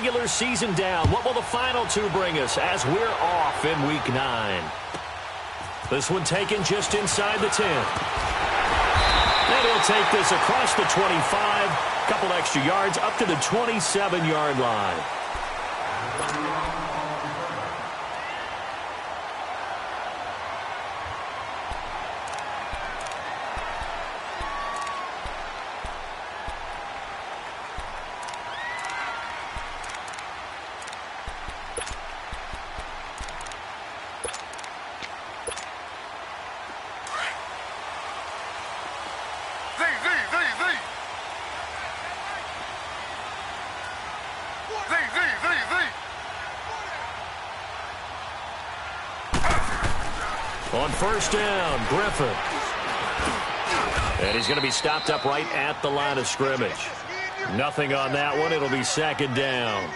regular season down. What will the final two bring us as we're off in Week 9? This one taken just inside the 10. And he'll take this across the 25, couple extra yards up to the 27-yard line. On first down, Griffin. And he's going to be stopped up right at the line of scrimmage. Nothing on that one. It'll be second down.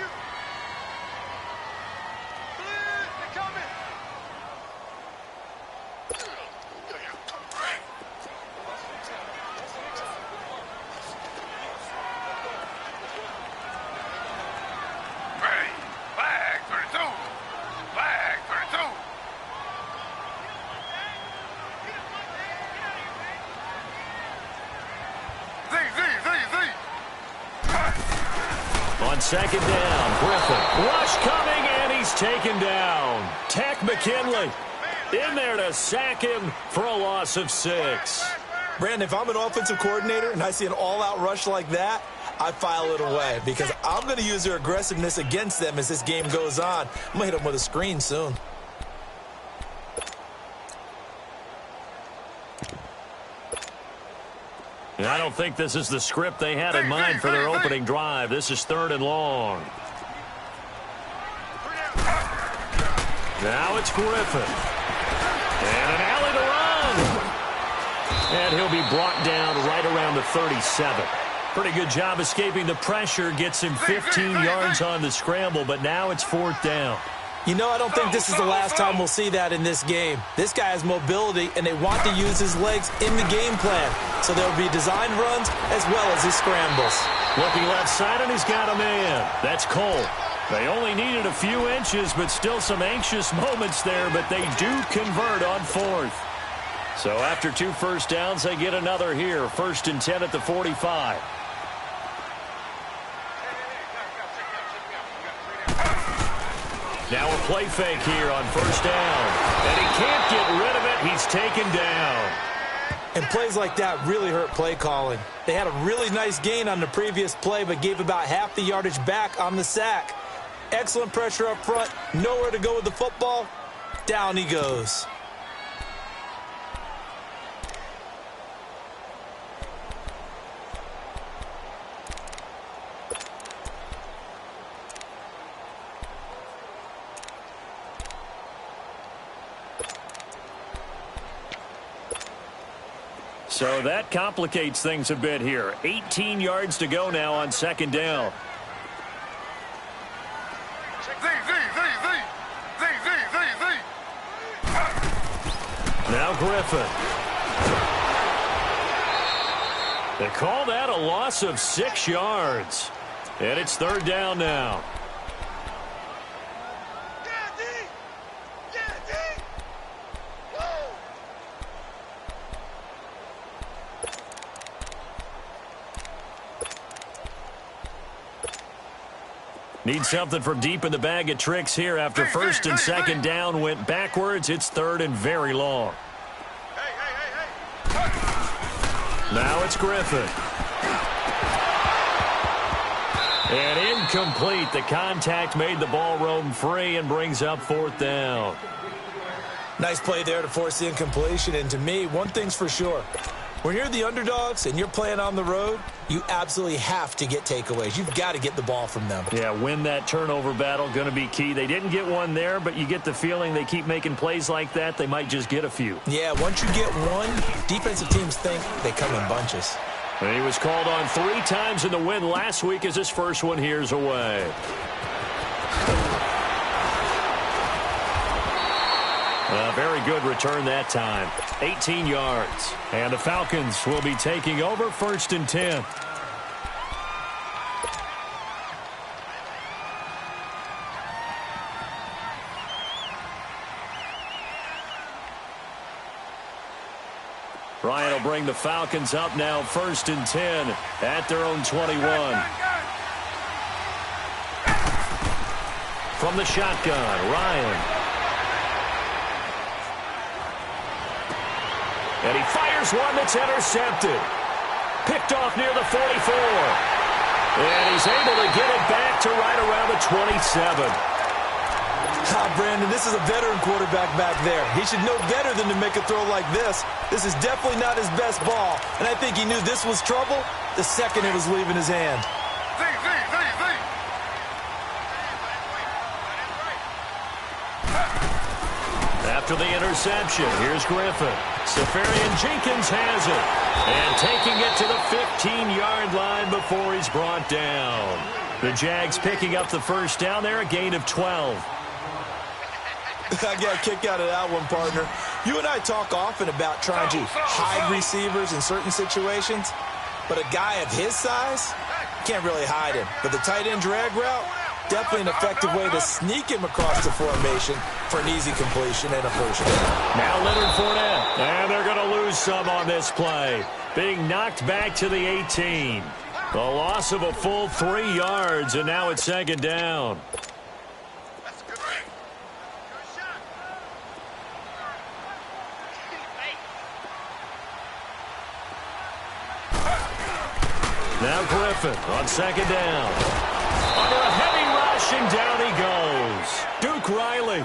Second down, Griffin. Rush coming, and he's taken down. Tech McKinley in there to sack him for a loss of 6. Brandon, if I'm an offensive coordinator and I see an all-out rush like that, I file it away because I'm going to use their aggressiveness against them as this game goes on. I'm going to hit them with a screen soon. And I don't think this is the script they had in mind for their opening drive. This is 3rd and long. Now it's Griffin. And an alley to run. And he'll be brought down right around the 37. Pretty good job escaping the pressure. Gets him 15 yards on the scramble, but now it's 4th down. You know, I don't think this is the last time we'll see that in this game. This guy has mobility, and they want to use his legs in the game plan. So there will be designed runs as well as his scrambles. Looking left side, and he's got a man. That's Cole. They only needed a few inches, but still some anxious moments there, but they do convert on 4th. So after 2 first downs, they get another here. 1st and 10 at the 45. Now a play fake here on first down. And he can't get rid of it. He's taken down. And plays like that really hurt play calling. They had a really nice gain on the previous play, but gave about half the yardage back on the sack. Excellent pressure up front. Nowhere to go with the football. Down he goes. So that complicates things a bit here. 18 yards to go now on 2nd down. Now Griffin. They call that a loss of 6 yards. And it's 3rd down now. Need something from deep in the bag of tricks here after 1st and 2nd down went backwards. It's 3rd and very long. Now it's Griffin. And incomplete. The contact made the ball roam free and brings up 4th down. Nice play there to force the incompletion. And to me, one thing's for sure. When you're the underdogs and you're playing on the road, you absolutely have to get takeaways. You've got to get the ball from them. Yeah, win that turnover battle, going to be key. They didn't get one there, but you get the feeling they keep making plays like that, they might just get a few. Yeah, once you get one, defensive teams think they come in bunches. And he was called on 3 times in the win last week as his first one here's away. A very good return that time. 18 yards. And the Falcons will be taking over 1st and 10. Ryan will bring the Falcons up now 1st and 10 at their own 21. From the shotgun, Ryan. And he fires one that's intercepted. Picked off near the 44. And he's able to get it back to right around the 27. Brandon, this is a veteran quarterback back there. He should know better than to make a throw like this. This is definitely not his best ball. And I think he knew this was trouble the second it was leaving his hand. After the interception, here's Griffin. Safarian Jenkins has it. And taking it to the 15-yard line before he's brought down. The Jags picking up the first down there, a gain of 12. I got a kick out of that one, partner. You and I talk often about trying to hide receivers in certain situations, but a guy of his size, can't really hide him. But the tight end drag route, definitely an effective way to sneak him across the formation for an easy completion and a first down. Now Leonard Fournette, and they're going to lose some on this play. Being knocked back to the 18. A loss of a full 3 yards, and now it's 2nd down. Now Griffin on 2nd down. Under a heavy rush, and down he goes. Duke Riley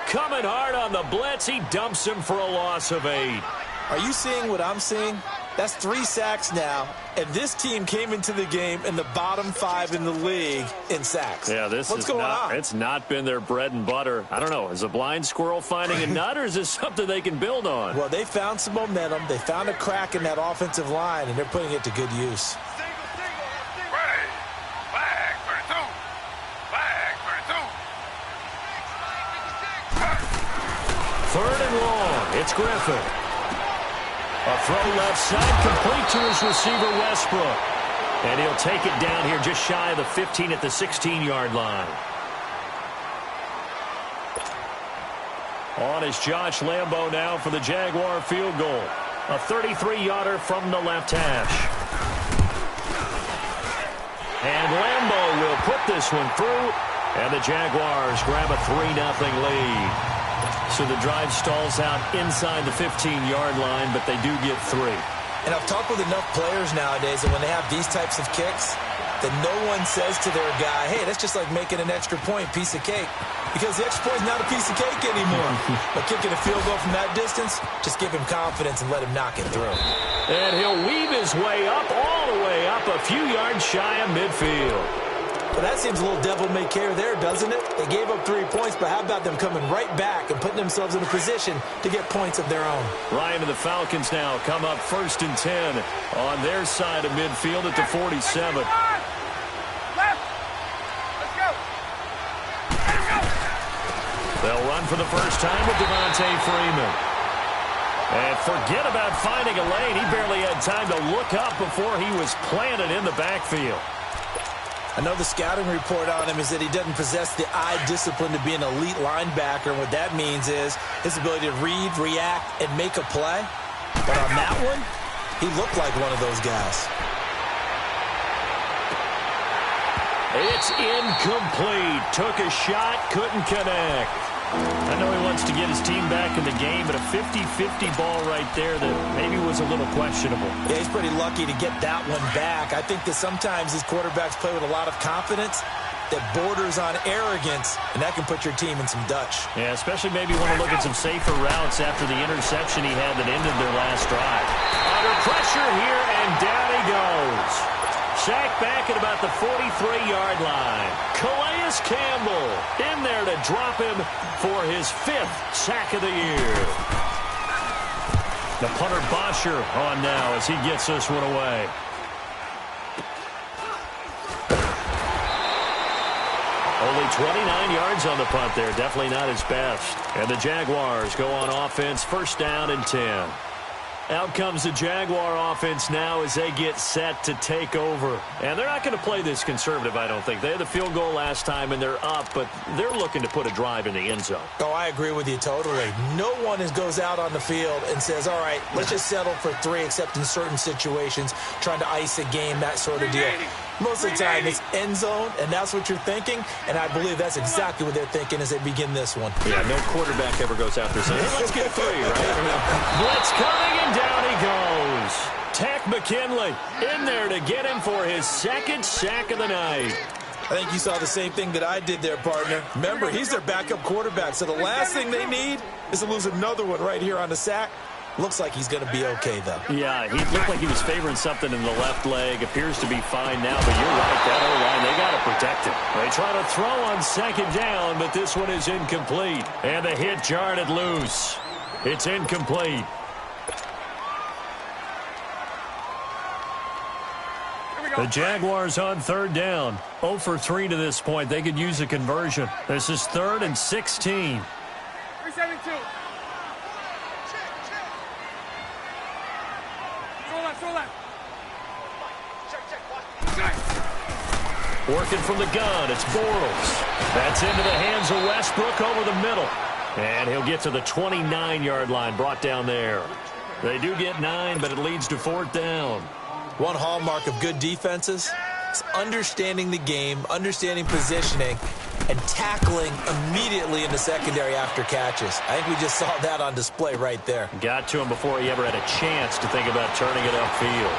coming hard on the blitz. He dumps him for a loss of 8. Are you seeing what I'm seeing? That's 3 sacks now, and this team came into the game in the bottom 5 in the league in sacks. Yeah, what's going on? It's not been their bread and butter. I don't know. Is a blind squirrel finding a nut, or is this something they can build on? Well, they found some momentum. They found a crack in that offensive line, and they're putting it to good use. Third and long. It's Griffin. A throw left side complete to his receiver, Westbrook. And he'll take it down here just shy of the 15 at the 16-yard line. On is Josh Lambo now for the Jaguar field goal. A 33-yarder from the left hash. And Lambo will put this one through. And the Jaguars grab a 3-0 lead. So the drive stalls out inside the 15-yard line, but they do get 3. And I've talked with enough players nowadays that when they have these types of kicks, that no one says to their guy, hey, that's just like making an extra point, piece of cake. Because the extra point is not a piece of cake anymore. But kicking a field goal from that distance, just give him confidence and let him knock it through. And he'll weave his way up, all the way up, a few yards shy of midfield. Well, that seems a little devil-may-care there, doesn't it? They gave up 3 points, but how about them coming right back and putting themselves in a position to get points of their own? Ryan and the Falcons now come up 1st and 10 on their side of midfield at the 47. They'll run for the first time with Devontae Freeman. And forget about finding a lane. He barely had time to look up before he was planted in the backfield. I know the scouting report on him is that he doesn't possess the eye discipline to be an elite linebacker. And what that means is his ability to read, react, and make a play. But on that one, he looked like one of those guys. It's incomplete. Took a shot, couldn't connect. I know he wants to get his team back in the game, but a 50-50 ball right there that maybe was a little questionable. Yeah, he's pretty lucky to get that one back. I think that sometimes these quarterbacks play with a lot of confidence that borders on arrogance, and that can put your team in some Dutch. Yeah, especially maybe want to look at some safer routes after the interception he had that ended their last drive. Under pressure here, and down he goes. Sacked back at about the 43-yard line. Calais Campbell in there to drop him for his 5th sack of the year. The punter Bosher on now as he gets this one away. Only 29 yards on the punt there. Definitely not his best. And the Jaguars go on offense, 1st down and 10. Out comes the Jaguar offense now as they get set to take over. And they're not going to play this conservative, I don't think. They had the field goal last time, and they're up, but they're looking to put a drive in the end zone. Oh, I agree with you totally. No one goes out on the field and says, all right, let's just settle for 3, except in certain situations, trying to ice a game, that sort of deal. Most of the time, it's end zone, and that's what you're thinking, and I believe that's exactly what they're thinking as they begin this one. Yeah, no quarterback ever goes out there saying, hey, let's get 3, right? Blitz coming, and down he goes. Tack McKinley in there to get him for his 2nd sack of the night. I think you saw the same thing that I did there, partner. Remember, he's their backup quarterback, so the last thing they need is to lose another one right here on the sack. Looks like he's going to be okay, though. Yeah, he looked like he was favoring something in the left leg. Appears to be fine now, but you're right. That O-line, they got to protect him. They try to throw on 2nd down, but this one is incomplete. And the hit jarred it loose. It's incomplete. The Jaguars on 3rd down. 0 for 3 to this point. They could use a conversion. This is 3rd and 16. 372. Working from the gun, it's Bortles. That's into the hands of Westbrook over the middle. And he'll get to the 29-yard line, brought down there. They do get 9, but it leads to 4th down. One hallmark of good defenses is understanding the game, understanding positioning, and tackling immediately in the secondary after catches. I think we just saw that on display right there. Got to him before he ever had a chance to think about turning it upfield.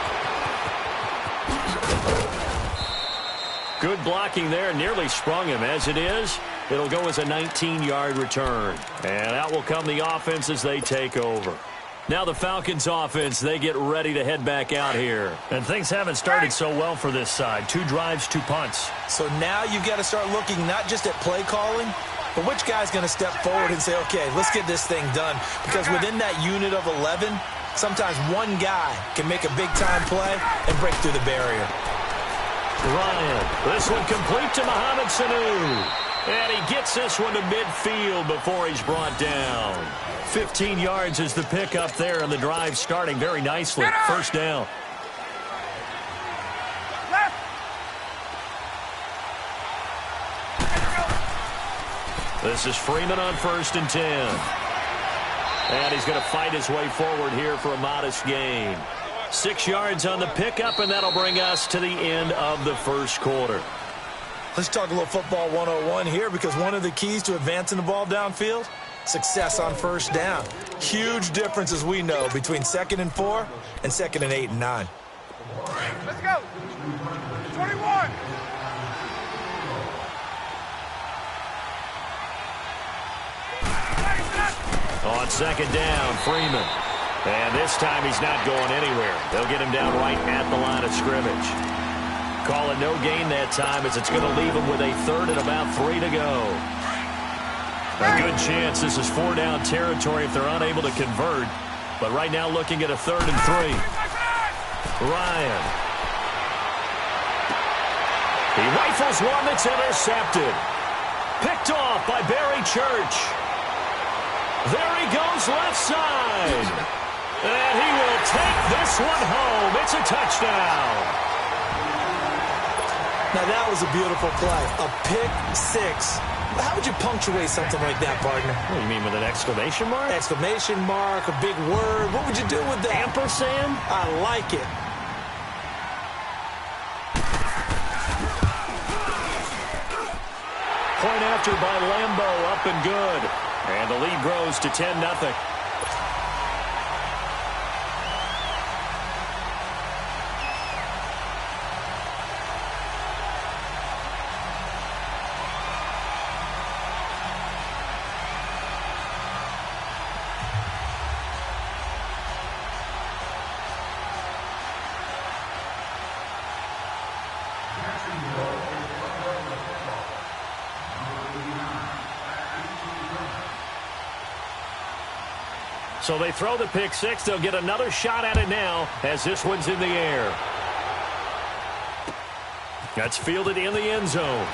Good blocking there, nearly sprung him. As it is, it'll go as a 19-yard return. And out will come the offense as they take over. Now the Falcons offense, they get ready to head back out here. And things haven't started so well for this side. 2 drives, 2 punts. So now you've got to start looking not just at play calling, but which guy's going to step forward and say, okay, let's get this thing done. Because within that unit of 11, sometimes one guy can make a big-time play and break through the barrier. Ryan, this one complete to Mohamed Sanu. And he gets this one to midfield before he's brought down. 15 yards is the pickup there, and the drive starting very nicely. 1st down. This is Freeman on 1st and 10. And he's going to fight his way forward here for a modest gain. 6 yards on the pickup, and that'll bring us to the end of the 1st quarter. Let's talk a little football 101 here, because one of the keys to advancing the ball downfield, success on 1st down. Huge difference, as we know, between 2nd and 4 and 2nd and 8 and 9. Let's go. 21. On 2nd down, Freeman. And this time he's not going anywhere. They'll get him down right at the line of scrimmage. Call it no gain that time, as it's going to leave him with a 3rd and about 3 to go. A good chance this is 4-down territory if they're unable to convert. But right now looking at a 3rd and 3. Ryan. He rifles one that's intercepted. Picked off by Barry Church. There he goes left side. And he will take this one home. It's a touchdown. Now, that was a beautiful play. A pick 6. How would you punctuate something like that, partner? What do you mean, with an exclamation mark? Exclamation mark, a big word. What would you do with that? Ampersand? I like it. Point after by Lambo, up and good. And the lead grows to 10-0. So they throw the pick 6. They'll get another shot at it now as this one's in the air. That's fielded in the end zone.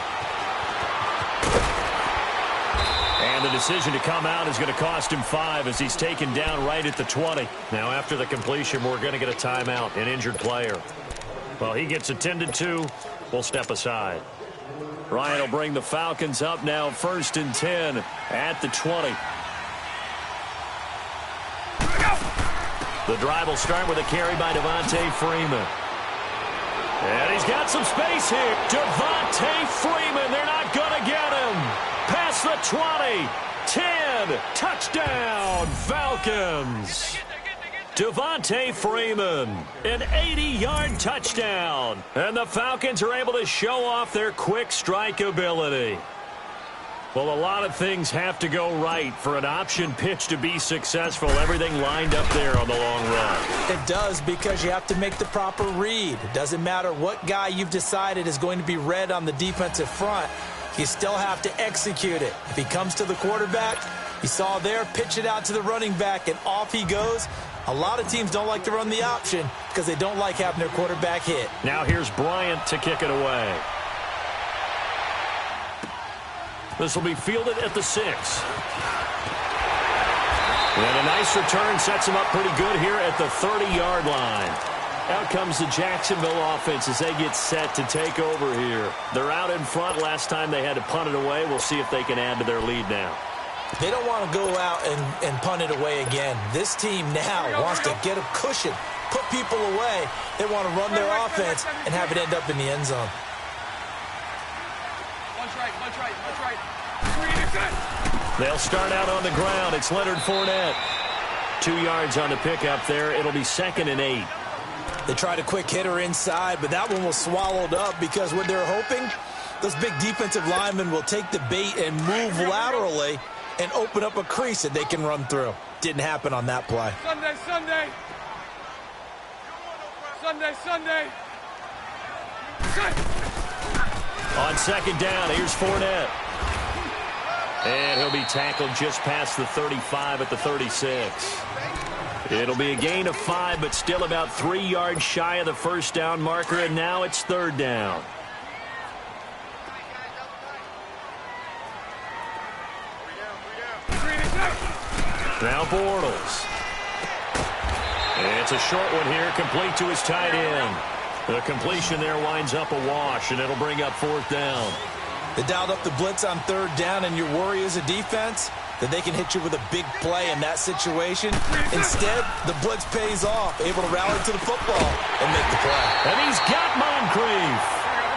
And the decision to come out is going to cost him 5 as he's taken down right at the 20. Now, after the completion, we're going to get a timeout, an injured player. Well, he gets attended to. We'll step aside. Ryan will bring the Falcons up now, 1st and 10 at the 20. The drive will start with a carry by Devontae Freeman. And he's got some space here. Devontae Freeman, they're not going to get him. Past the 20, 10, touchdown, Falcons. Devontae Freeman, an 80-yard touchdown. And the Falcons are able to show off their quick strike ability. Well, a lot of things have to go right for an option pitch to be successful. Everything lined up there on the long run. It does, because you have to make the proper read. It doesn't matter what guy you've decided is going to be read on the defensive front. You still have to execute it. If he comes to the quarterback, you saw there, pitch it out to the running back, and off he goes. A lot of teams don't like to run the option because they don't like having their quarterback hit. Now here's Bryant to kick it away. This will be fielded at the 6. And a nice return sets him up pretty good here at the 30-yard line. Out comes the Jacksonville offense as they get set to take over here. They're out in front. Last time they had to punt it away. We'll see if they can add to their lead now. They don't want to go out and punt it away again. This team now wants to get a cushion, put people away. They want to run their offense and have it end up in the end zone. Lunch right. They'll start out on the ground. It's Leonard Fournette. 2 yards on the pickup there. It'll be 2nd and 8. They tried a quick hitter inside, but that one was swallowed up because what they're hoping, those big defensive linemen will take the bait and move laterally and open up a crease that they can run through. Didn't happen on that play. Sunday. On 2nd down, here's Fournette. And he'll be tackled just past the 35 at the 36. It'll be a gain of 5, but still about 3 yards shy of the first down marker, and now it's 3rd down. Now Bortles. And it's a short one here, complete to his tight end. The completion there winds up a wash, and it'll bring up 4th down. They dialed up the blitz on 3rd down, and your worry as a defense that they can hit you with a big play in that situation. Instead, the blitz pays off, able to rally to the football and make the play. And he's got Moncrief.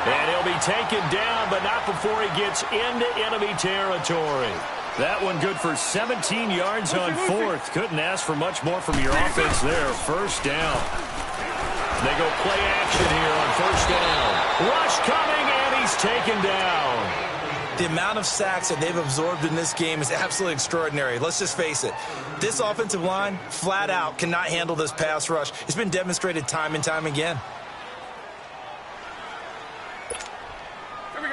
And he'll be taken down, but not before he gets into enemy territory. That one good for 17 yards on 4th. Couldn't ask for much more from your offense there. 1st down. They go play action here on 1st down. Rush coming, and he's taken down. The amount of sacks that they've absorbed in this game is absolutely extraordinary. Let's just face it. This offensive line, flat out, cannot handle this pass rush. It's been demonstrated time and time again.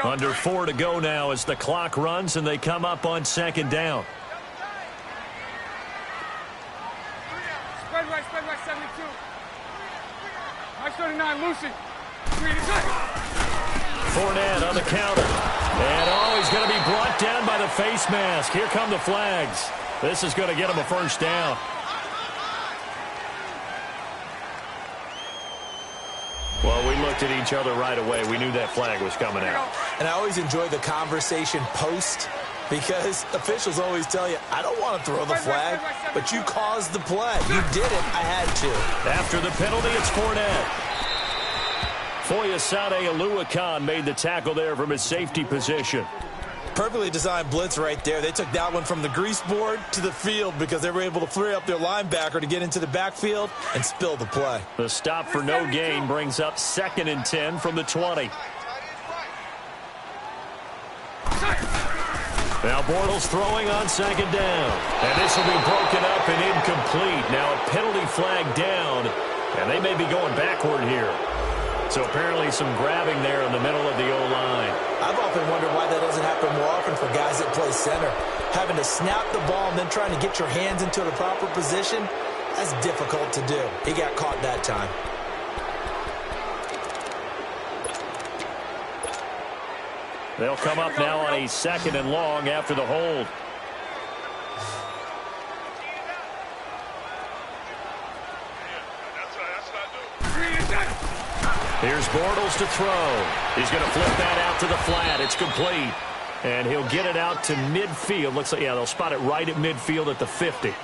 Under 4 to go now as the clock runs, and they come up on 2nd down. Spread right, 72. Nice 39, Lucy. Fournette on the counter. And, he's going to be brought down by the face mask. Here come the flags. This is going to get him a 1st down. Well, we looked at each other right away. We knew that flag was coming out. And I always enjoy the conversation post because officials always tell you, I don't want to throw the flag, but you caused the play. You did it. I had to. After the penalty, it's Fournette. Foyesade Aluakan made the tackle there from his safety position. Perfectly designed blitz right there. They took that one from the grease board to the field because they were able to free up their linebacker to get into the backfield and spill the play. The stop for no gain brings up 2nd and 10 from the 20. Now Bortles throwing on 2nd down. And this will be broken up and incomplete. Now a penalty flag down, and they may be going backward here. So apparently some grabbing there in the middle of the O-line. I've often wondered why that doesn't happen more often for guys that play center. Having to snap the ball and then trying to get your hands into the proper position, that's difficult to do. He got caught that time. They'll come up now on a 2nd and long after the hold. Here's Bortles to throw. He's going to flip that out to the flat. It's complete. And he'll get it out to midfield. Looks like, yeah, they'll spot it right at midfield at the 50.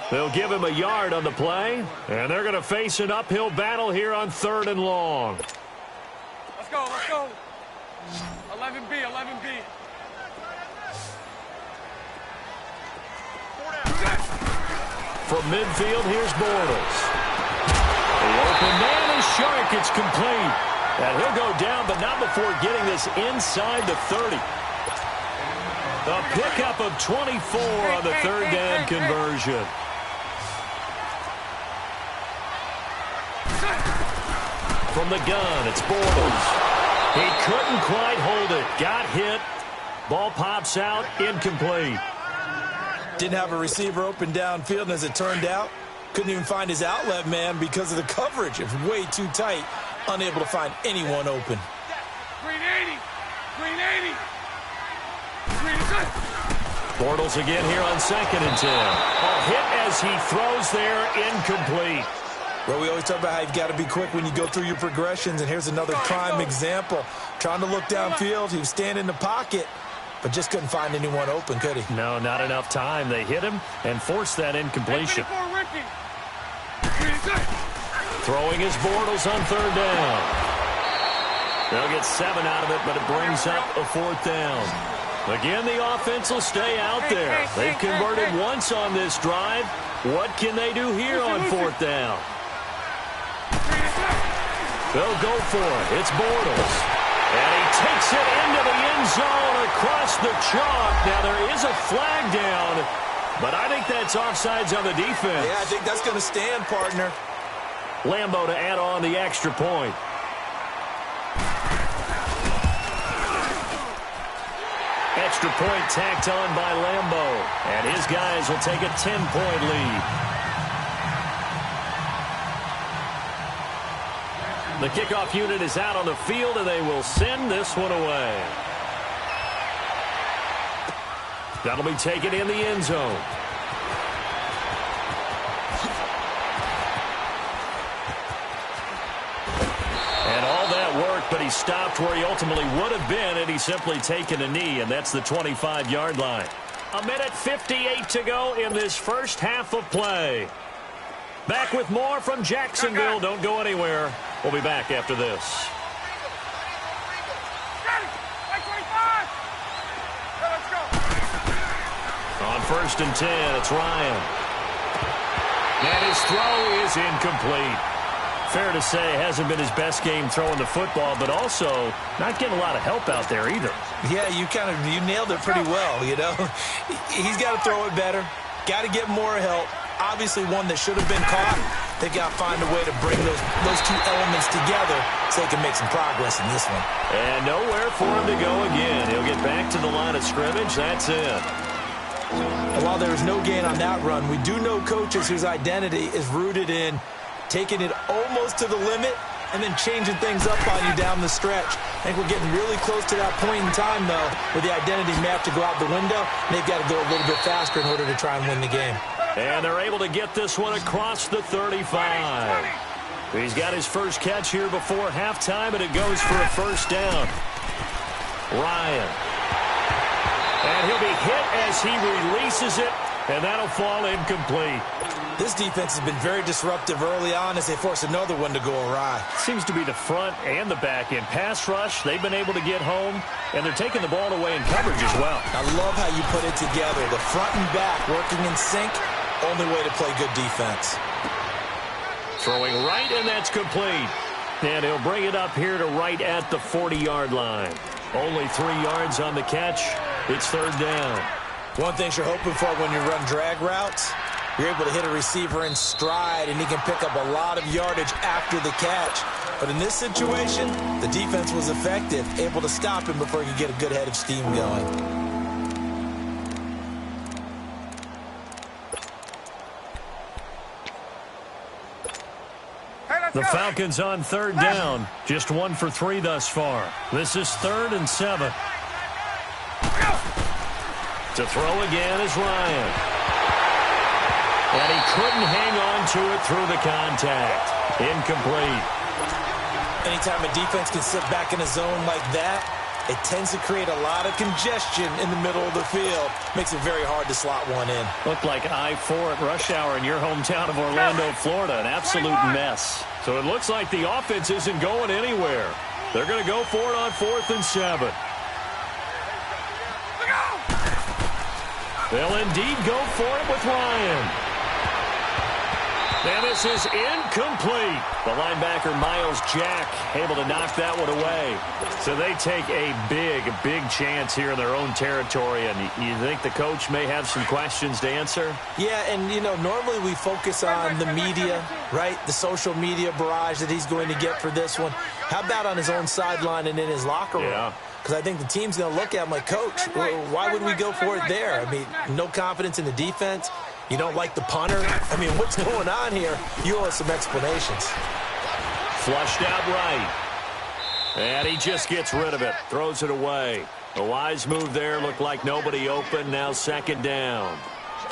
They'll give him a yard on the play, and they're going to face an uphill battle here on 3rd and long. Let's go, let's go. 11B, 11B. From midfield, here's Bortles. The open man is Shark. It's complete. And he'll go down, but not before getting this inside the 30. The pickup of 24 on the 3rd down conversion. From the gun, it's Bortles. He couldn't quite hold it. Got hit. Ball pops out. Incomplete. Didn't have a receiver open downfield, and as it turned out, couldn't even find his outlet man because of the coverage. It was way too tight. Unable to find anyone open. Green 80. Green 80. Green is good. Bortles again here on 2nd and 10. A hit as he throws there. Incomplete. Well, we always talk about how you've got to be quick when you go through your progressions, and here's another prime example. Trying to look downfield, he was standing in the pocket, but just couldn't find anyone open, could he? No, not enough time. They hit him and forced that incompletion. Throwing his Bortles on 3rd down. They'll get 7 out of it, but it brings up a 4th down. Again, the offense will stay out there. They've converted once on this drive. What can they do here on 4th down? They'll go for it. It's Bortles. And he takes it into the end zone across the chalk. Now, there is a flag down, but I think that's offsides on the defense. Yeah, I think that's going to stand, partner. Lambo to add on the extra point. Extra point tacked on by Lambo. And his guys will take a 10-point lead. The kickoff unit is out on the field, and they will send this one away. That'll be taken in the end zone. And all that work, but he stopped where he ultimately would have been, and he's simply taken a knee, and that's the 25-yard line. 1:58 to go in this first half of play. Back with more from Jacksonville. Don't go anywhere. We'll be back after this. On 1st and 10, it's Ryan. And his throw is incomplete. Fair to say, hasn't been his best game throwing the football, but also not getting a lot of help out there either. Yeah, you nailed it pretty well, you know. He's got to throw it better. Got to get more help. Obviously one that should have been caught. They got to find a way to bring those two elements together so they can make some progress in this one. And nowhere for him to go again. He'll get back to the line of scrimmage. That's it. And while there was no gain on that run, we do know coaches whose identity is rooted in taking it almost to the limit and then changing things up on you down the stretch. I think we're getting really close to that point in time, though, where the identity map to go out the window, and they've got to go a little bit faster in order to try and win the game. And they're able to get this one across the 35. He's got his first catch here before halftime, and it goes for a first down. Ryan. And he'll be hit as he releases it, and that'll fall incomplete. This defense has been very disruptive early on as they force another one to go awry. Seems to be the front and the back end. Pass rush, they've been able to get home, and they're taking the ball away in coverage as well. I love how you put it together. The front and back working in sync, only way to play good defense. Throwing right, and that's complete. And he'll bring it up here to right at the 40-yard line. Only 3 yards on the catch. It's third down. One thing you're hoping for when you run drag routes, you're able to hit a receiver in stride, and he can pick up a lot of yardage after the catch. But in this situation, the defense was effective, able to stop him before he could get a good head of steam going. The Falcons on third down. Just 1 for 3 thus far. This is 3rd and 7. To throw again is Ryan. And he couldn't hang on to it through the contact. Incomplete. Anytime a defense can sit back in a zone like that, it tends to create a lot of congestion in the middle of the field. Makes it very hard to slot one in. Looked like I-4 at rush hour in your hometown of Orlando, Florida. An absolute mess. So it looks like the offense isn't going anywhere. They're going to go for it on 4th and 7. They'll indeed go for it with Ryan. And this is incomplete. The linebacker, Miles Jack, able to knock that one away. So they take a big chance here in their own territory. And you think the coach may have some questions to answer? Yeah, and, you know, normally we focus on the media, right? The social media barrage that he's going to get for this one. How about on his own sideline and in his locker room? Yeah. Because I think the team's going to look at him like, Coach, why would we go for it there? I mean, no confidence in the defense. You don't like the punter? I mean, what's going on here? You owe us some explanations. Flushed out right. And he just gets rid of it. Throws it away. A wise move there. Looked like nobody open. Now 2nd down.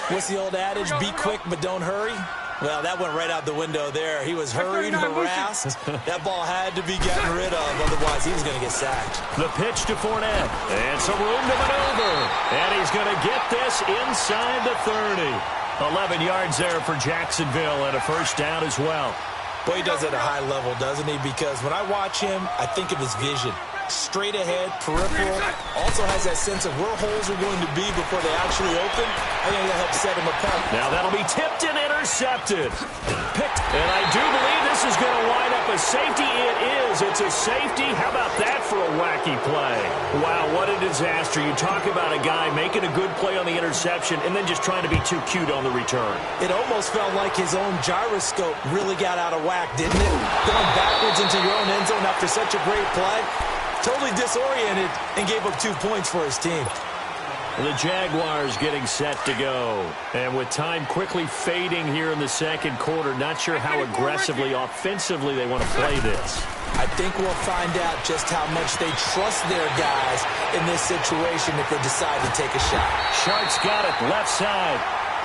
What's the old adage? Be quick, but don't hurry. Well, that went right out the window there. He was hurried, harassed. That ball had to be gotten rid of. Otherwise, he was going to get sacked. The pitch to Fournette. And some room to maneuver. And he's going to get this inside the 30. 11 yards there for Jacksonville and a 1st down as well. Boy, he does it at a high level, doesn't he? Because when I watch him, I think of his vision. Straight ahead, peripheral. Also has that sense of where holes are going to be before they actually open. I think that helps set him apart. Now that'll be tipped and intercepted. Picked. And I do believe this is going to wind up a safety. It is. It's a safety. How about that for a wacky play? Wow, what a disaster. You talk about a guy making a good play on the interception and then just trying to be too cute on the return. It almost felt like his own gyroscope really got out of whack, didn't it? Going backwards into your own end zone after such a great play. Totally disoriented and gave up 2 points for his team. The Jaguars getting set to go. And with time quickly fading here in the 2nd quarter, not sure how aggressively, offensively they want to play this. I think we'll find out just how much they trust their guys in this situation if they decide to take a shot. Shark's got it left side.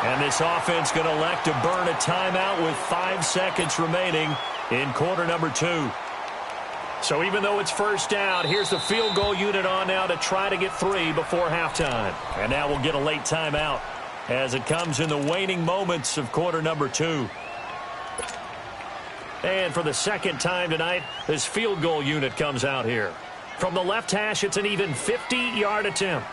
And this offense going to elect to burn a timeout with 5 seconds remaining in quarter number 2. So even though it's 1st down, here's the field goal unit on now to try to get 3 before halftime. And now we'll get a late timeout as it comes in the waning moments of quarter number 2. And for the 2nd time tonight, this field goal unit comes out here. From the left hash, it's an even 50-yard attempt.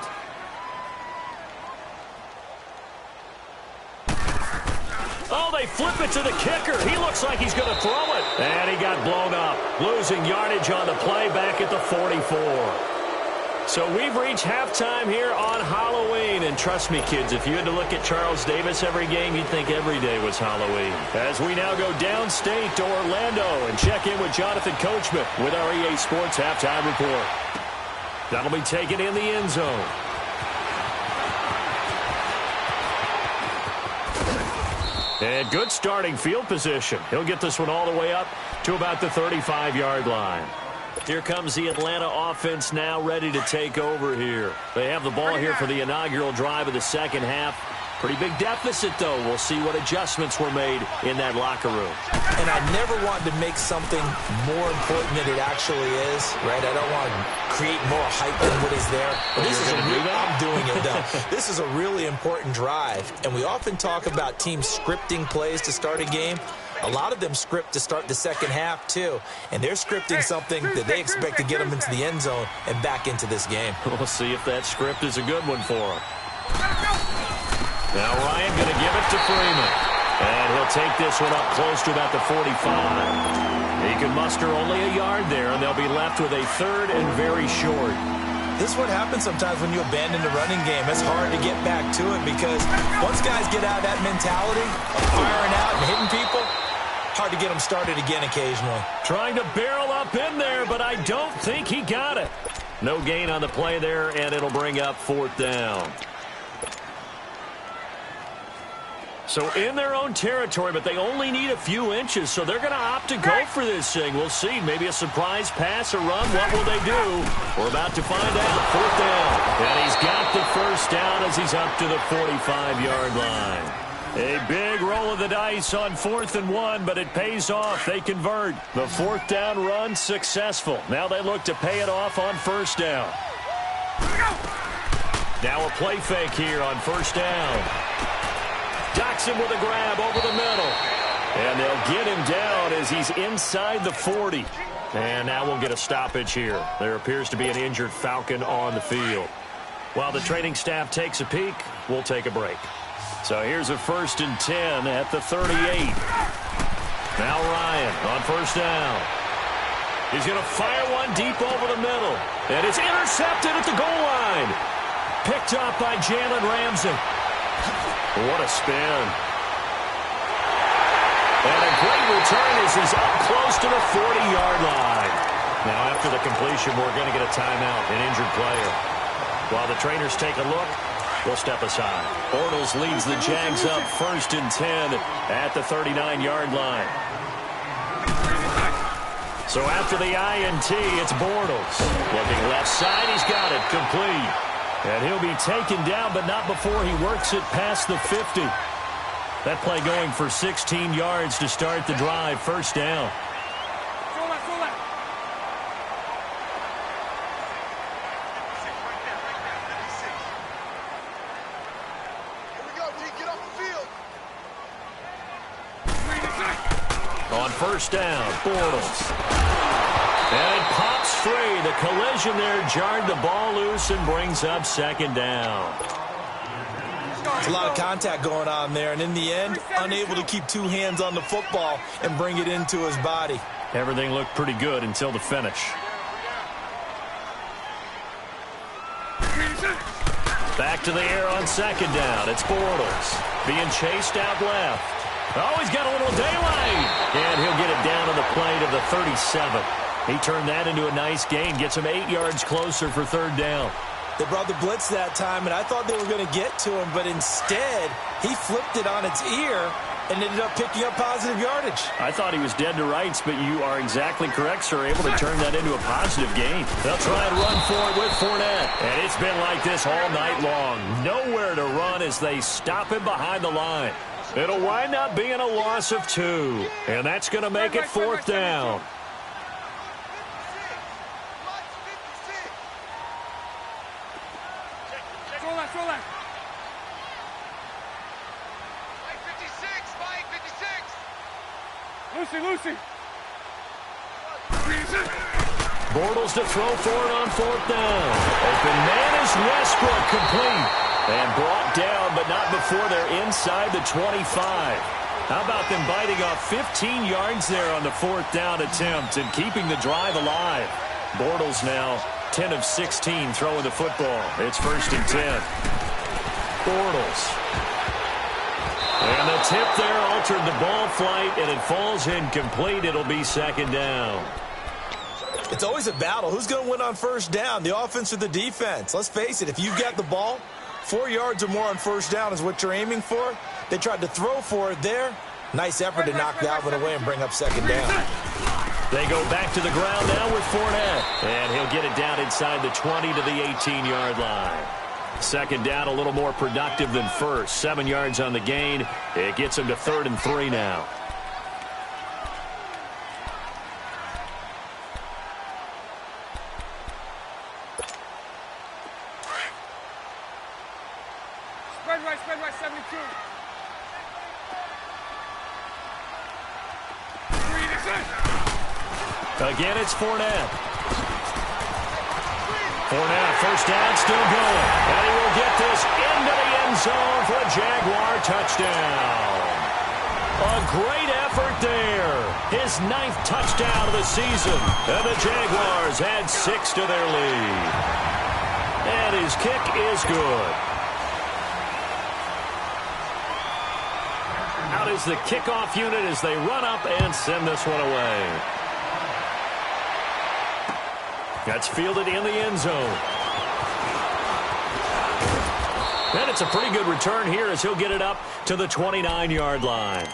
Oh, they flip it to the kicker. He looks like he's going to throw it. And he got blown up. Losing yardage on the play back at the 44. So we've reached halftime here on Halloween. And trust me, kids, if you had to look at Charles Davis every game, you'd think every day was Halloween. As we now go downstate to Orlando and check in with Jonathan Coachman with our EA Sports Halftime Report. That'll be taken in the end zone. And good starting field position. He'll get this one all the way up to about the 35-yard line. Here comes the Atlanta offense now ready to take over here. They have the ball here for the inaugural drive of the 2nd half. Pretty big deficit, though. We'll see what adjustments were made in that locker room. And I never wanted to make something more important than it actually is, right? I don't want to create more hype than what is there. But this is I'm doing it, though. This is a really important drive. And we often talk about teams scripting plays to start a game. A lot of them script to start the 2nd half, too. And they're scripting something that they expect to get them into the end zone and back into this game. We'll see if that script is a good one for them. Now Ryan going to give it to Freeman. And he'll take this one up close to about the 45. He can muster only a yard there, and they'll be left with a 3rd and very short. This is what happens sometimes when you abandon the running game. It's hard to get back to it because once guys get out of that mentality of firing out and hitting people, hard to get them started again occasionally. Trying to barrel up in there, but I don't think he got it. No gain on the play there, and it'll bring up 4th down. So in their own territory, but they only need a few inches, so they're going to opt to go for this thing. We'll see. Maybe a surprise pass or run. What will they do? We're about to find out. 4th down. And he's got the 1st down as he's up to the 45-yard line. A big roll of the dice on 4th and 1, but it pays off. They convert. The 4th down run successful. Now they look to pay it off on 1st down. Now a play fake here on 1st down. Docks him with a grab over the middle. And they'll get him down as he's inside the 40. And now we'll get a stoppage here. There appears to be an injured Falcon on the field. While the training staff takes a peek, we'll take a break. So here's a 1st and 10 at the 38. Now Ryan on 1st down. He's going to fire one deep over the middle. And it's intercepted at the goal line. Picked up by Jalen Ramsey. What a spin. And a great return as he's up close to the 40-yard line. Now after the completion, we're going to get a timeout, an injured player. While the trainers take a look, we'll step aside. Bortles leads the Jags up 1st and 10 at the 39-yard line. So after the INT, it's Bortles. Looking left side, he's got it, complete. And he'll be taken down, but not before he works it past the 50. That play going for 16 yards to start the drive, 1st down. On 1st down, Bortles. And it pops free. The collision there jarred the ball loose and brings up 2nd down. There's a lot of contact going on there, and in the end, unable to keep 2 hands on the football and bring it into his body. Everything looked pretty good until the finish. Back to the air on 2nd down. It's Bortles being chased out left. Oh, he's got a little daylight. And he'll get it down on the play to the 37. He turned that into a nice gain. Gets him 8 yards closer for 3rd down. They brought the blitz that time, and I thought they were going to get to him, but instead, he flipped it on its ear and ended up picking up positive yardage. I thought he was dead to rights, but you are exactly correct, sir. Able to turn that into a positive gain. They'll try and run for it with Fournette. And it's been like this all night long. Nowhere to run as they stop him behind the line. It'll wind up being a loss of 2. And that's going to make it 4th down. Lucy. Bortles to throw for it on 4th down. Open man is Westbrook, complete. And brought down, but not before they're inside the 25. How about them biting off 15 yards there on the 4th down attempt and keeping the drive alive? Bortles now 10 of 16 throwing the football. It's 1st and 10. Bortles. And the tip there altered the ball flight, and it falls incomplete. It'll be 2nd down. It's always a battle. Who's going to win on 1st down, the offense or the defense? Let's face it, if you've got the ball, 4 yards or more on 1st down is what you're aiming for. They tried to throw for it there. Nice effort to knock that one away and bring up 2nd down. They go back to the ground now with Fournette. And he'll get it down inside the 20 to the 18-yard line. 2nd down, a little more productive than 1st. 7 yards on the gain. It gets him to 3rd and 3 now. Spread right, 72. Again, it's Fournette. Fournette, 1st down, still going. And he will get this into the end zone for a Jaguar touchdown. A great effort there. His 9th touchdown of the season. And the Jaguars add 6 to their lead. And his kick is good. Out is the kickoff unit as they run up and send this one away. That's fielded in the end zone. And it's a pretty good return here as he'll get it up to the 29-yard line.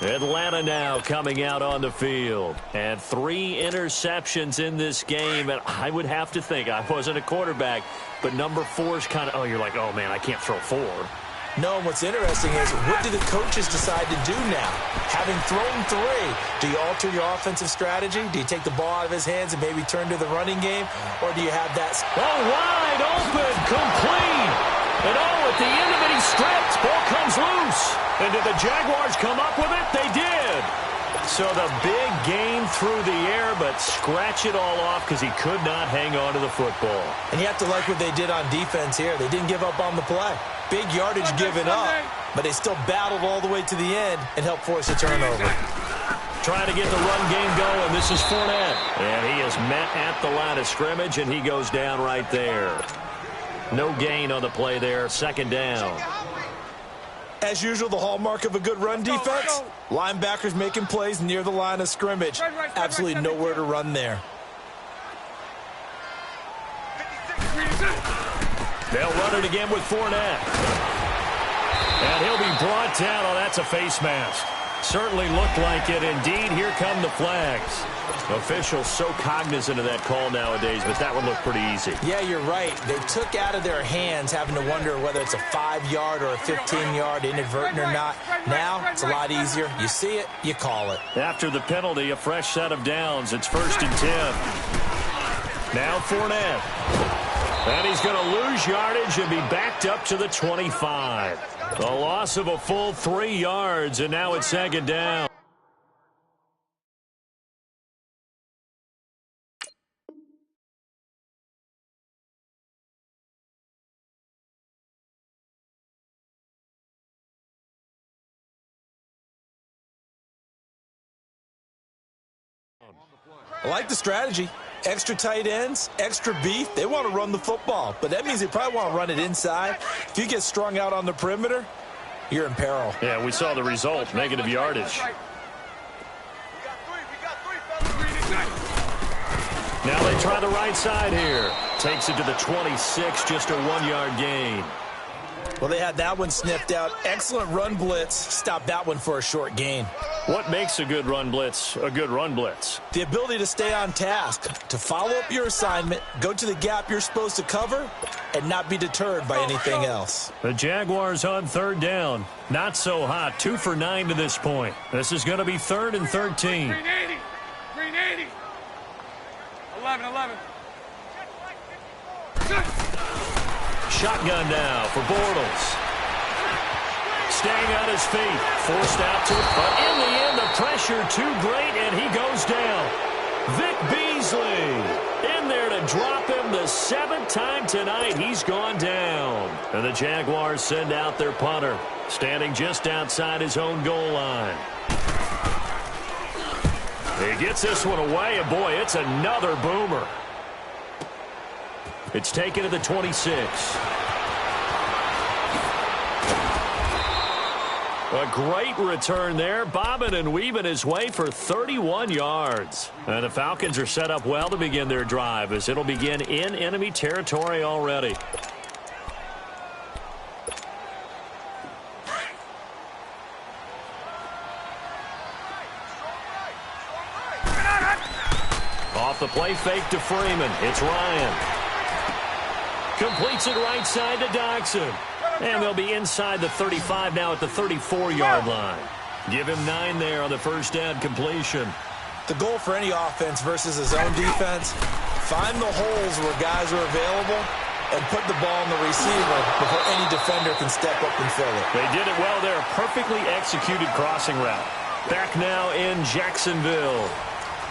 Atlanta now coming out on the field. And 3 interceptions in this game. And I would have to think, I wasn't a quarterback, but number 4 is kind of, oh, you're like, oh, man, I can't throw 4. No, and what's interesting is, what do the coaches decide to do now? Having thrown 3, do you alter your offensive strategy? Do you take the ball out of his hands and maybe turn to the running game? Or do you have that... Oh, wide open, complete. And at the end of it, he stripped. Ball comes loose. And did the Jaguars come up with it? They did. So the big gain through the air, but scratch it all off because he could not hang on to the football. And you have to like what they did on defense here. They didn't give up on the play. Big yardage given up, but they still battled all the way to the end and helped force a turnover. Trying to get the run game going. This is Fournette. And he is met at the line of scrimmage, and he goes down right there. No gain on the play there. Second down. As usual, the hallmark of a good run defense, linebackers making plays near the line of scrimmage. Absolutely nowhere to run there. They'll run it again with Fournette. And he'll be brought down. Oh, that's a face mask. Certainly looked like it. Indeed, here come the flags. Officials so cognizant of that call nowadays, but that one looked pretty easy. Yeah, you're right. They took out of their hands having to wonder whether it's a 5-yard or a 15-yard inadvertent or not. Now, it's a lot easier. You see it, you call it. After the penalty, a fresh set of downs. It's 1st and 10. Now Fournette. And he's going to lose yardage and be backed up to the 25. A loss of a full 3 yards, and now it's 2nd down. I like the strategy. Extra tight ends, extra beef. They want to run the football, but that means they probably want to run it inside. If you get strung out on the perimeter, you're in peril. Yeah, we saw the result, negative yardage. Now they try the right side here. Takes it to the 26, just a 1-yard gain. Well, they had that one sniffed out. Excellent run blitz. Stopped that one for a short gain. What makes a good run blitz a good run blitz? The ability to stay on task, to follow up your assignment, go to the gap you're supposed to cover, and not be deterred by anything else. The Jaguars on 3rd down. Not so hot. 2 for 9 to this point. This is going to be 3rd and 13. Green 80. Green 80. 11. Shotgun now for Bortles. Staying on his feet. Forced out to it. But in the end, the pressure too great, and he goes down. Vic Beasley in there to drop him the 7th time tonight. He's gone down. And the Jaguars send out their punter, standing just outside his own goal line. He gets this one away, and boy, it's another boomer. It's taken to the 26. A great return there, bobbing and weaving his way for 31 yards. And the Falcons are set up well to begin their drive, as it'll begin in enemy territory already. Off the play fake to Freeman. It's Ryan. Completes it right side to Dodson. And they'll be inside the 35 now at the 34-yard line. Give him 9 there on the first down completion. The goal for any offense versus his own defense, find the holes where guys are available and put the ball on the receiver before any defender can step up and fill it. They did it well there. A perfectly executed crossing route. Back now in Jacksonville.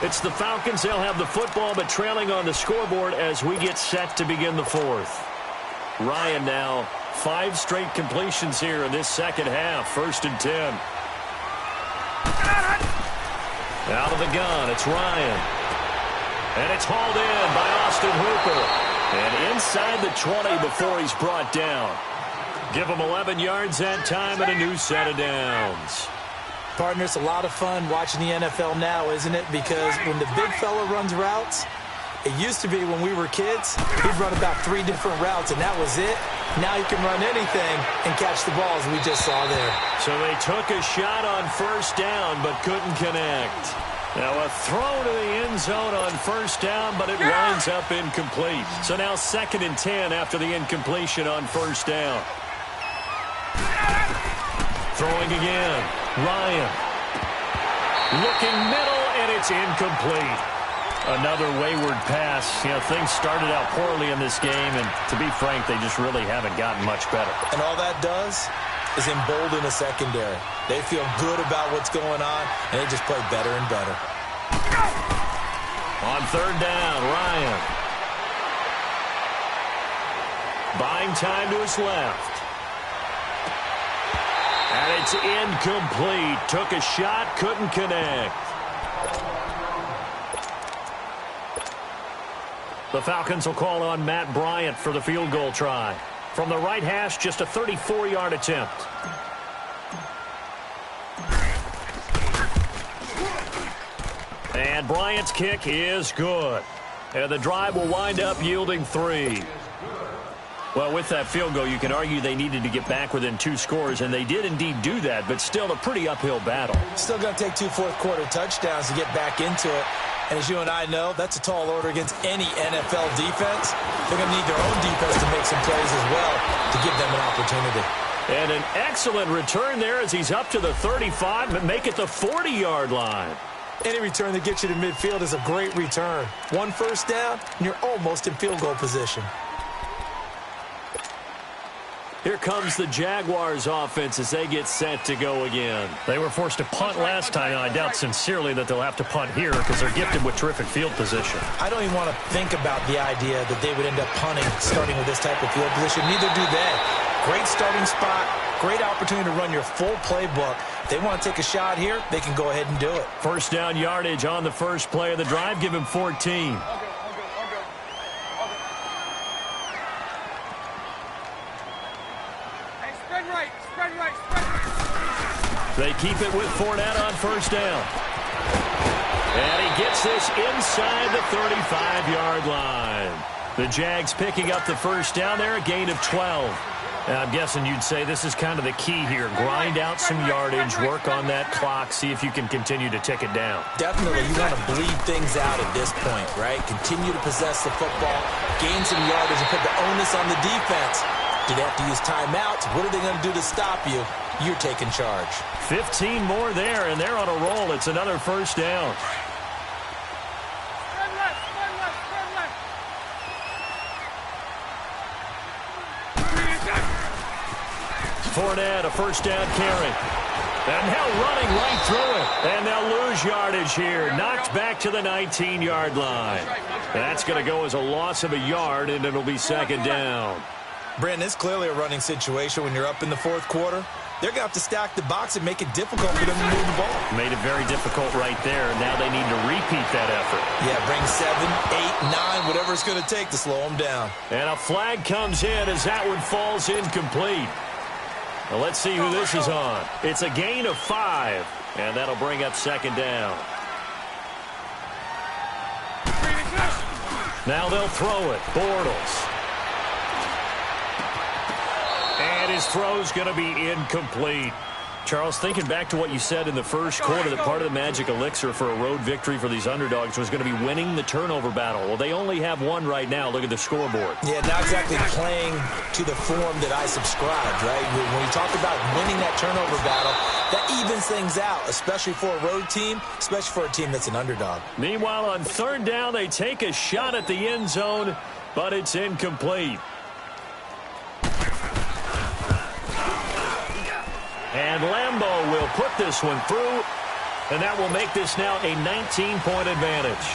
It's the Falcons. They'll have the football, but trailing on the scoreboard as we get set to begin the 4th. Ryan now, 5 straight completions here in this second half. 1st and 10. Out of the gun, it's Ryan. And it's hauled in by Austin Hooper. And inside the 20 before he's brought down. Give him 11 yards that time and a new set of downs. Partner, it's a lot of fun watching the NFL now, isn't it? Because when the big fella runs routes, it used to be when we were kids, he'd run about 3 different routes, and that was it. Now he can run anything and catch the balls we just saw there. So they took a shot on first down, but couldn't connect. Now a throw to the end zone on first down, but it winds up incomplete. So now 2nd and 10 after the incompletion on first down. Throwing again. Ryan. Looking middle, and it's incomplete. Another wayward pass. You know, things started out poorly in this game, and to be frank, they just really haven't gotten much better. And all that does is embolden the secondary. They feel good about what's going on, and they just play better and better. On third down, Ryan. Buying time to his left. And it's incomplete. Took a shot, couldn't connect. The Falcons will call on Matt Bryant for the field goal try. From the right hash, just a 34-yard attempt. And Bryant's kick is good. And the drive will wind up yielding 3. Well, with that field goal, you can argue they needed to get back within 2 scores, and they did indeed do that, but still a pretty uphill battle. Still going to take 2 fourth-quarter touchdowns to get back into it. And as you and I know, that's a tall order against any NFL defense. They're going to need their own defense to make some plays as well to give them an opportunity. And an excellent return there as he's up to the 35, but make it the 40-yard line. Any return that gets you to midfield is a great return. 1 first down, and you're almost in field goal position. Here comes the Jaguars offense as they get set to go again. They were forced to punt last time, and I doubt sincerely that they'll have to punt here because they're gifted with terrific field position. I don't even want to think about the idea that they would end up punting starting with this type of field position. Neither do they. Great starting spot, great opportunity to run your full playbook. If they want to take a shot here, they can go ahead and do it. First down yardage on the first play of the drive. Give him 14. They keep it with Fournette on first down. And he gets this inside the 35-yard line. The Jags picking up the first down there, a gain of 12. And I'm guessing you'd say this is kind of the key here. Grind out some yardage, work on that clock, see if you can continue to tick it down. Definitely. You want to bleed things out at this point, right? Continue to possess the football, gain some yardage, and put the onus on the defense. Do they have to use timeouts? What are they going to do to stop you? You're taking charge. 15 more there, and they're on a roll. It's another first down. Fournette, a first down carry. And now running right through it. And they'll lose yardage here. Knocked back to the 19-yard line. That's going to go as a loss of a yard, and it'll be second down. Brandon, it's clearly a running situation when you're up in the fourth quarter. They're going to have to stack the box and make it difficult for them to move the ball. Made it very difficult right there. Now they need to repeat that effort. Yeah, bring 7, 8, 9, whatever it's going to take to slow them down. And a flag comes in as that one falls incomplete. Well, let's see who this is on. It's a gain of 5, and that'll bring up second down. Now they'll throw it. Bortles. And his throw's going to be incomplete. Charles, thinking back to what you said in the first quarter, that part of the magic elixir for a road victory for these underdogs was going to be winning the turnover battle. Well, they only have one right now. Look at the scoreboard. Yeah, not exactly playing to the form that I subscribed, right? When you talk about winning that turnover battle, that evens things out, especially for a road team, especially for a team that's an underdog. Meanwhile, on third down, they take a shot at the end zone, but it's incomplete. And Lambeau will put this one through, and that will make this now a 19-point advantage.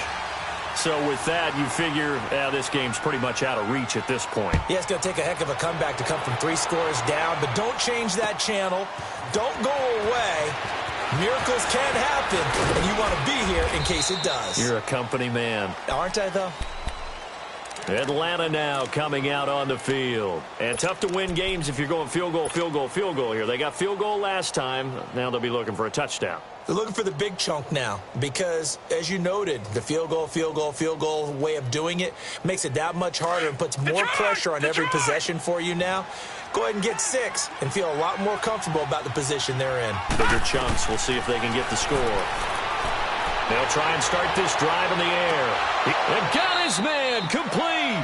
So with that, you figure this game's pretty much out of reach at this point. Yeah, it's going to take a heck of a comeback to come from 3 scores down, but don't change that channel. Don't go away. Miracles can happen, and you want to be here in case it does. You're a company man. Aren't I, though? Atlanta now coming out on the field. And tough to win games if you're going field goal, field goal, field goal here. They got field goal last time. Now they'll be looking for a touchdown. They're looking for the big chunk now because, as you noted, the field goal way of doing it makes it that much harder and puts more pressure on every possession for you now. Go ahead and get 6 and feel a lot more comfortable about the position they're in. Bigger chunks. We'll see if they can get the score. They'll try and start this drive in the air. And got his man complete.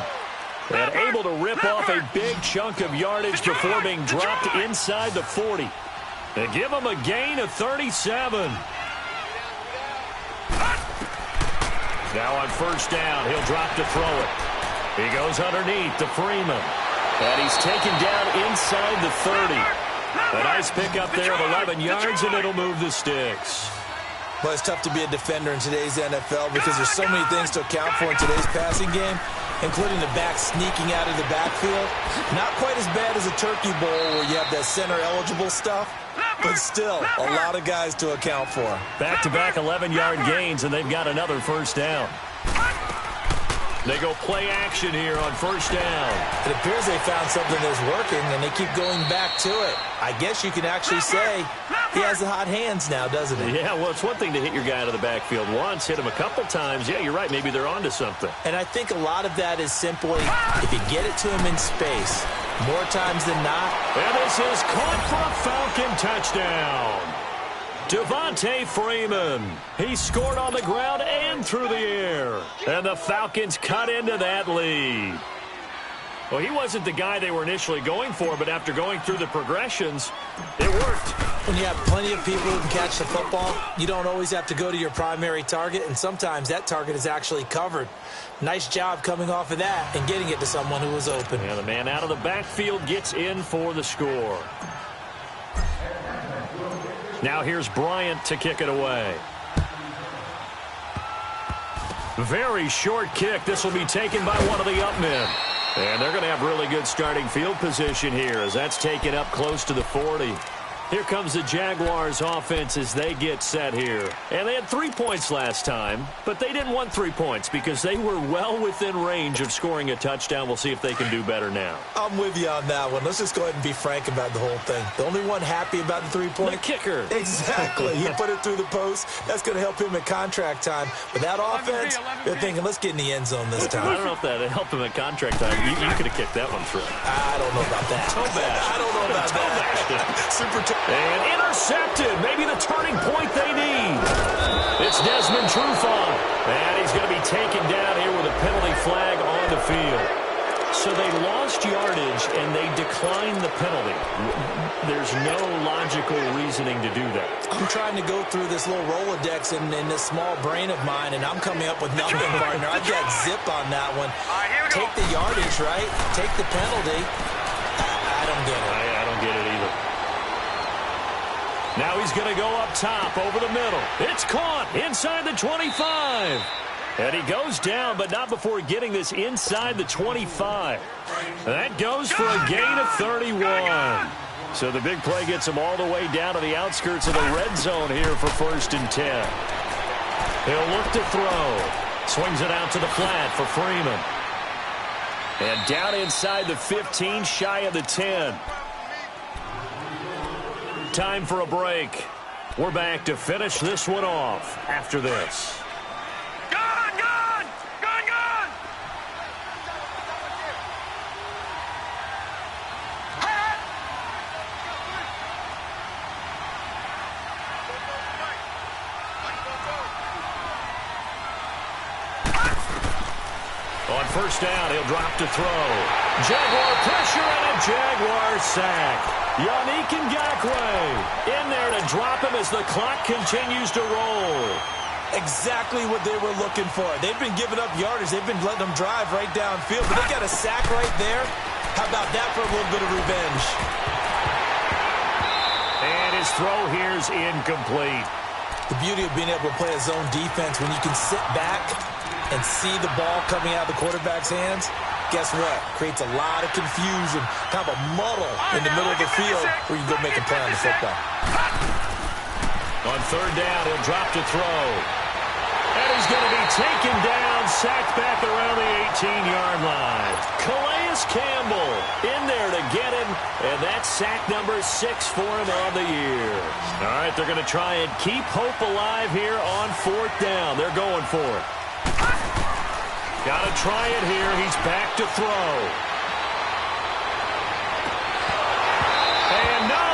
And able to rip off a big chunk of yardage before being dropped inside the 40. They give him a gain of 37. Now on first down, he'll drop to throw it. He goes underneath to Freeman. And he's taken down inside the 30. A nice pickup there of 11 yards, and it'll move the sticks. Well, it's tough to be a defender in today's NFL because there's so many things to account for in today's passing game, including the back sneaking out of the backfield. Not quite as bad as a turkey bowl where you have that center-eligible stuff, but still a lot of guys to account for. Back-to-back 11-yard gains, and they've got another first down. They go play action here on first down. It appears they found something that's working, and they keep going back to it. I guess you can actually say he has the hot hands now, doesn't he? Yeah, well, it's one thing to hit your guy out of the backfield once, hit him a couple times. Yeah, you're right. Maybe they're onto something. And I think a lot of that is simply if you get it to him in space, more times than not. And this is caught for a Falcon touchdown. Devontae Freeman. He scored on the ground and through the air. And the Falcons cut into that lead. Well, he wasn't the guy they were initially going for, but after going through the progressions, it worked. When you have plenty of people who can catch the football, you don't always have to go to your primary target, and sometimes that target is actually covered. Nice job coming off of that and getting it to someone who was open. And the man out of the backfield gets in for the score. Now here's Bryant to kick it away. Very short kick. This will be taken by one of the up men. And they're going to have really good starting field position here as that's taken up close to the 40. Here comes the Jaguars offense as they get set here. And they had 3 points last time, but they didn't want 3 points because they were well within range of scoring a touchdown. We'll see if they can do better now. I'm with you on that one. Let's just go ahead and be frank about the whole thing. The only one happy about the 3-point? The kicker. Exactly. He put it through the post. That's going to help him at contract time. But that offense, they're thinking, let's get in the end zone this time. I don't know if that helped him at contract time. You could have kicked that one through. I don't know about that. Toe bash. I don't know about that. Super and intercepted. Maybe the turning point they need. It's Desmond Trufant. And he's going to be taken down here with a penalty flag on the field. So they lost yardage and they declined the penalty. There's no logical reasoning to do that. I'm trying to go through this little Rolodex in this small brain of mine, and I'm coming up with nothing, partner. I've got zip on that one. Take the yardage, right? Take the penalty. I don't get it. I don't get it either. Now he's going to go up top over the middle. It's caught inside the 25. And he goes down, but not before getting this inside the 25. That goes for a gain of 31. So the big play gets him all the way down to the outskirts of the red zone here for 1st and 10. He'll look to throw. Swings it out to the flat for Freeman. And down inside the 15, shy of the 10. Time for a break. We're back to finish this one off after this. On first down, he'll drop to throw. Jaguar pressure and a Jaguar sack. Yannick Ngakoue in there to drop him as the clock continues to roll. Exactly what they were looking for. They've been giving up yardage. They've been letting them drive right downfield, but they got a sack right there. How about that for a little bit of revenge? And his throw here is incomplete. The beauty of being able to play a zone defense when you can sit back and see the ball coming out of the quarterback's hands, guess what? Creates a lot of confusion, kind of a muddle in the middle of the field where you can go make a play on the football. On third down, he'll drop to throw. And he's going to be taken down, sacked back around the 18-yard line. Calais Campbell in there to get him, and that's sack number 6 for him on the year. All right, they're going to try and keep hope alive here on 4th down. They're going for it. Got to try it here. He's back to throw. And no,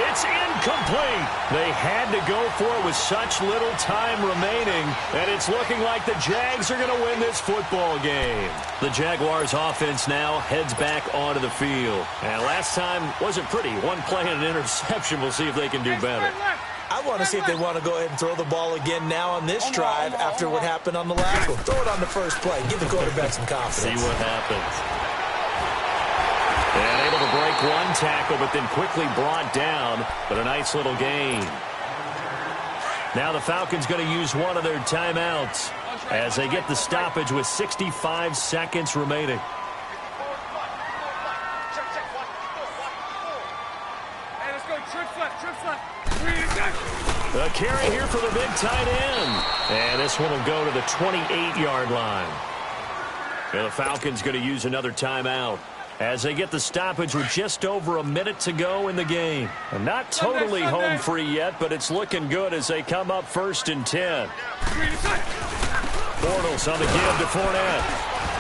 It's incomplete. They had to go for it with such little time remaining, and it's looking like the Jags are going to win this football game. The Jaguars offense now heads back onto the field. And last time wasn't pretty. One play and an interception. We'll see if they can do better. I want to see if they want to go ahead and throw the ball again now on this drive after what happened on the last one. Throw it on the first play. Give the quarterback some confidence. See what happens. And able to break one tackle, but then quickly brought down. But a nice little gain. Now the Falcons going to use one of their timeouts as they get the stoppage with 65 seconds remaining. Hey, let's go. Trips left. The carry here for the big tight end. And this one will go to the 28-yard line. And the Falcons going to use another timeout as they get the stoppage with just over a minute to go in the game. And not totally home free yet, but it's looking good as they come up 1st and 10. Bortles on the give to Fournette.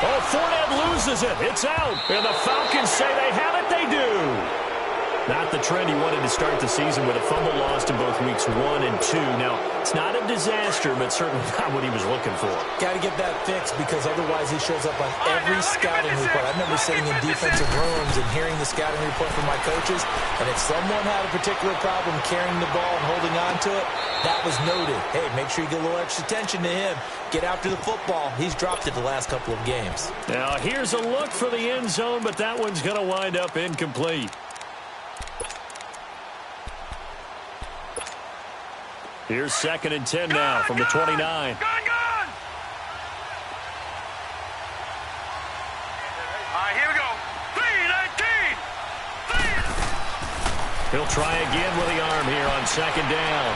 Oh, Fournette loses it. It's out. And the Falcons say they have it. They do. Not the trend he wanted to start the season with a fumble lost in both weeks 1 and 2. Now, it's not a disaster, but certainly not what he was looking for. Got to get that fixed because otherwise he shows up on every scouting report. I remember sitting in defensive rooms and hearing the scouting report from my coaches, and if someone had a particular problem carrying the ball and holding on to it, that was noted. Hey, make sure you get a little extra attention to him. Get after the football. He's dropped it the last couple of games. Now, here's a look for the end zone, but that one's going to wind up incomplete. Here's 2nd and 10 now from the 29. Gone! Here we go. 3-19. He'll try again with the arm here on 2nd down.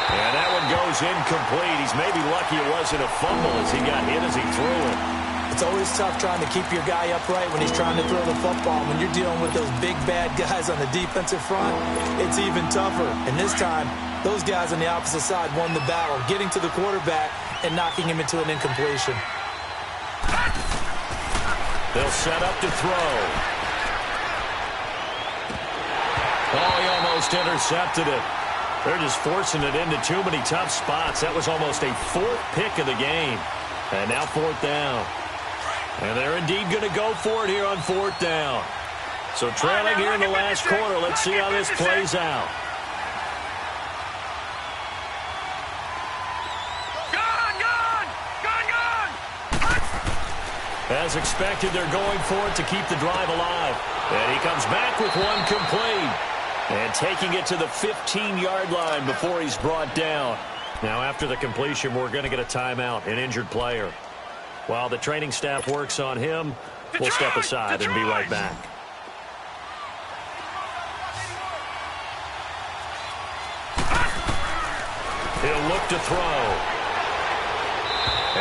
And that one goes incomplete. He's maybe lucky it wasn't a fumble as he got hit as he threw it. It's always tough trying to keep your guy upright when he's trying to throw the football. When you're dealing with those big, bad guys on the defensive front, it's even tougher. And this time, those guys on the opposite side won the battle, getting to the quarterback and knocking him into an incompletion. They'll set up to throw. Oh, he almost intercepted it. They're just forcing it into too many tough spots. That was almost a 4th pick of the game. And now 4th down. And they're indeed going to go for it here on 4th down. So trailing here in the last quarter. Let's see how this plays out. As expected, they're going for it to keep the drive alive. And he comes back with one complete. And taking it to the 15-yard line before he's brought down. Now, after the completion, we're going to get a timeout, an injured player. While the training staff works on him, we'll step aside and be right back. He'll look to throw.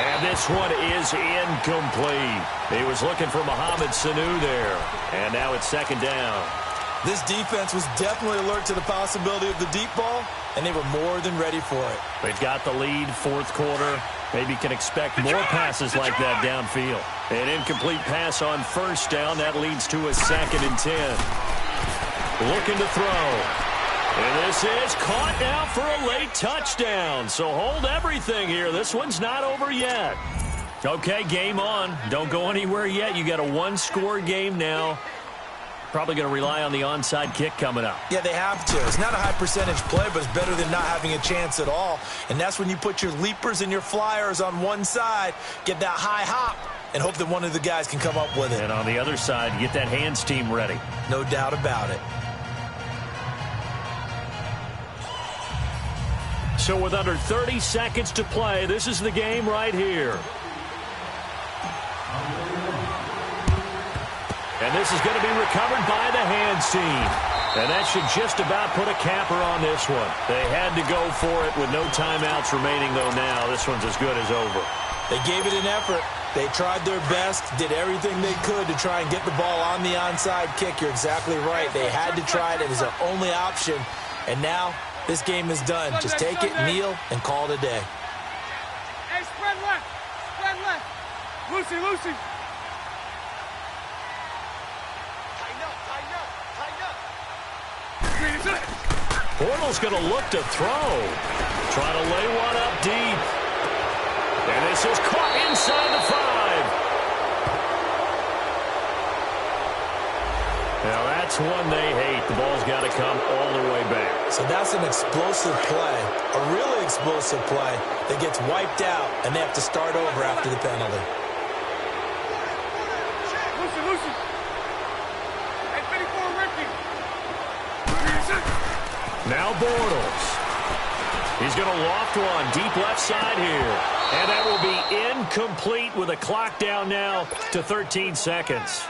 And this one is incomplete. He was looking for Mohamed Sanu there. And now it's 2nd down. This defense was definitely alert to the possibility of the deep ball, and they were more than ready for it. They've got the lead, 4th quarter. Maybe can expect more passes like that downfield. An incomplete pass on 1st down. That leads to a 2nd and 10. Looking to throw. And this is caught now for a late touchdown. So hold everything here. This one's not over yet. Okay, game on. Don't go anywhere yet. You got a 1-score game now. Probably going to rely on the onside kick coming up. Yeah, they have to. It's not a high percentage play, but it's better than not having a chance at all. And that's when you put your leapers and your flyers on one side, get that high hop, and hope that one of the guys can come up with it. And on the other side, get that hands team ready. No doubt about it. So with under 30 seconds to play, this is the game right here. And this is going to be recovered by the hands team. And that should just about put a capper on this one. They had to go for it with no timeouts remaining, though, now. This one's as good as over. They gave it an effort. They tried their best, did everything they could to try and get the ball on the onside kick. You're exactly right. They had to try it. It was their only option. And now this game is done. Just take it, kneel, and call it a day. Hey, spread left. Spread left. Lucy, Lucy. Bortles going to look to throw. Trying to lay one up deep. And this is caught inside the 5. Now that's one they hate. The ball's got to come all the way back. So that's an explosive play, a really explosive play that gets wiped out, and they have to start over after the penalty. Lucy. Hey, 34, Ricky. Now Bortles. He's going to loft one deep left side here. And that will be incomplete with a clock down now to 13 seconds.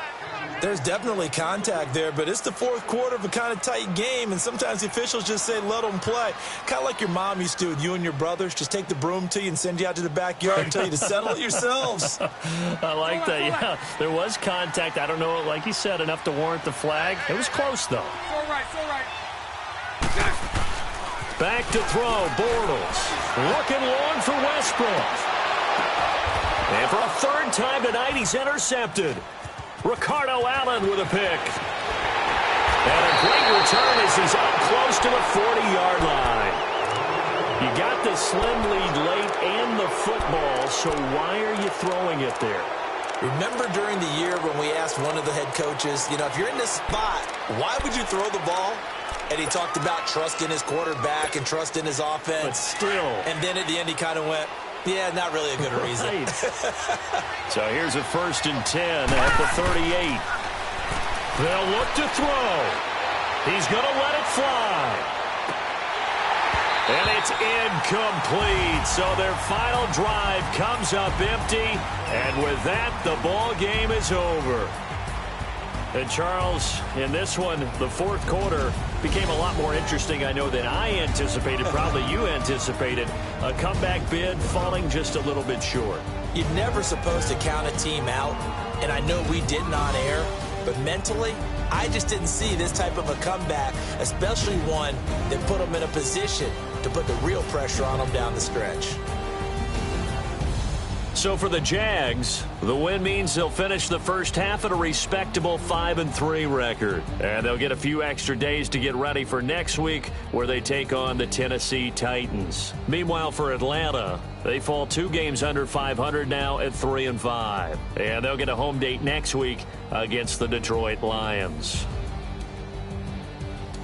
There's definitely contact there, but it's the fourth quarter of a kind of tight game, and sometimes the officials just say, let them play. Kind of like your mom used to with you and your brothers. Just take the broom to you and send you out to the backyard and tell you to settle it yourselves. I like that, yeah. There was contact. I don't know, like you said, enough to warrant the flag. It was close, though. So right. Back to throw, Bortles. Looking long for Westbrook. And for a third time tonight, he's intercepted. Ricardo Allen with a pick. And a great return as he's up close to the 40-yard line. You got the slim lead late and the football, so why are you throwing it there? Remember during the year when we asked one of the head coaches, if you're in this spot, why would you throw the ball? And he talked about trusting his quarterback and trusting his offense. But still. And then at the end he kind of went, yeah, not really a good reason. Right. So here's a 1st and 10 at the 38. They'll look to throw. He's going to let it fly. And it's incomplete. So their final drive comes up empty. And with that, the ball game is over. And Charles, in this one, the fourth quarter became a lot more interesting, I know, than I anticipated. Probably you anticipated. A comeback bid falling just a little bit short. You're never supposed to count a team out, and I know we didn't on air, but mentally, I just didn't see this type of a comeback, especially one that put them in a position to put the real pressure on them down the stretch. So for the Jags, the win means they'll finish the first half at a respectable 5-3 record. And they'll get a few extra days to get ready for next week, where they take on the Tennessee Titans. Meanwhile, for Atlanta, they fall 2 games under 500 now at 3-5. And they'll get a home date next week against the Detroit Lions.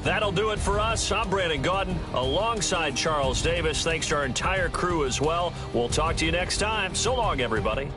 That'll do it for us. I'm Brandon Gaudin alongside Charles Davis. Thanks to our entire crew as well. We'll talk to you next time. So long, everybody.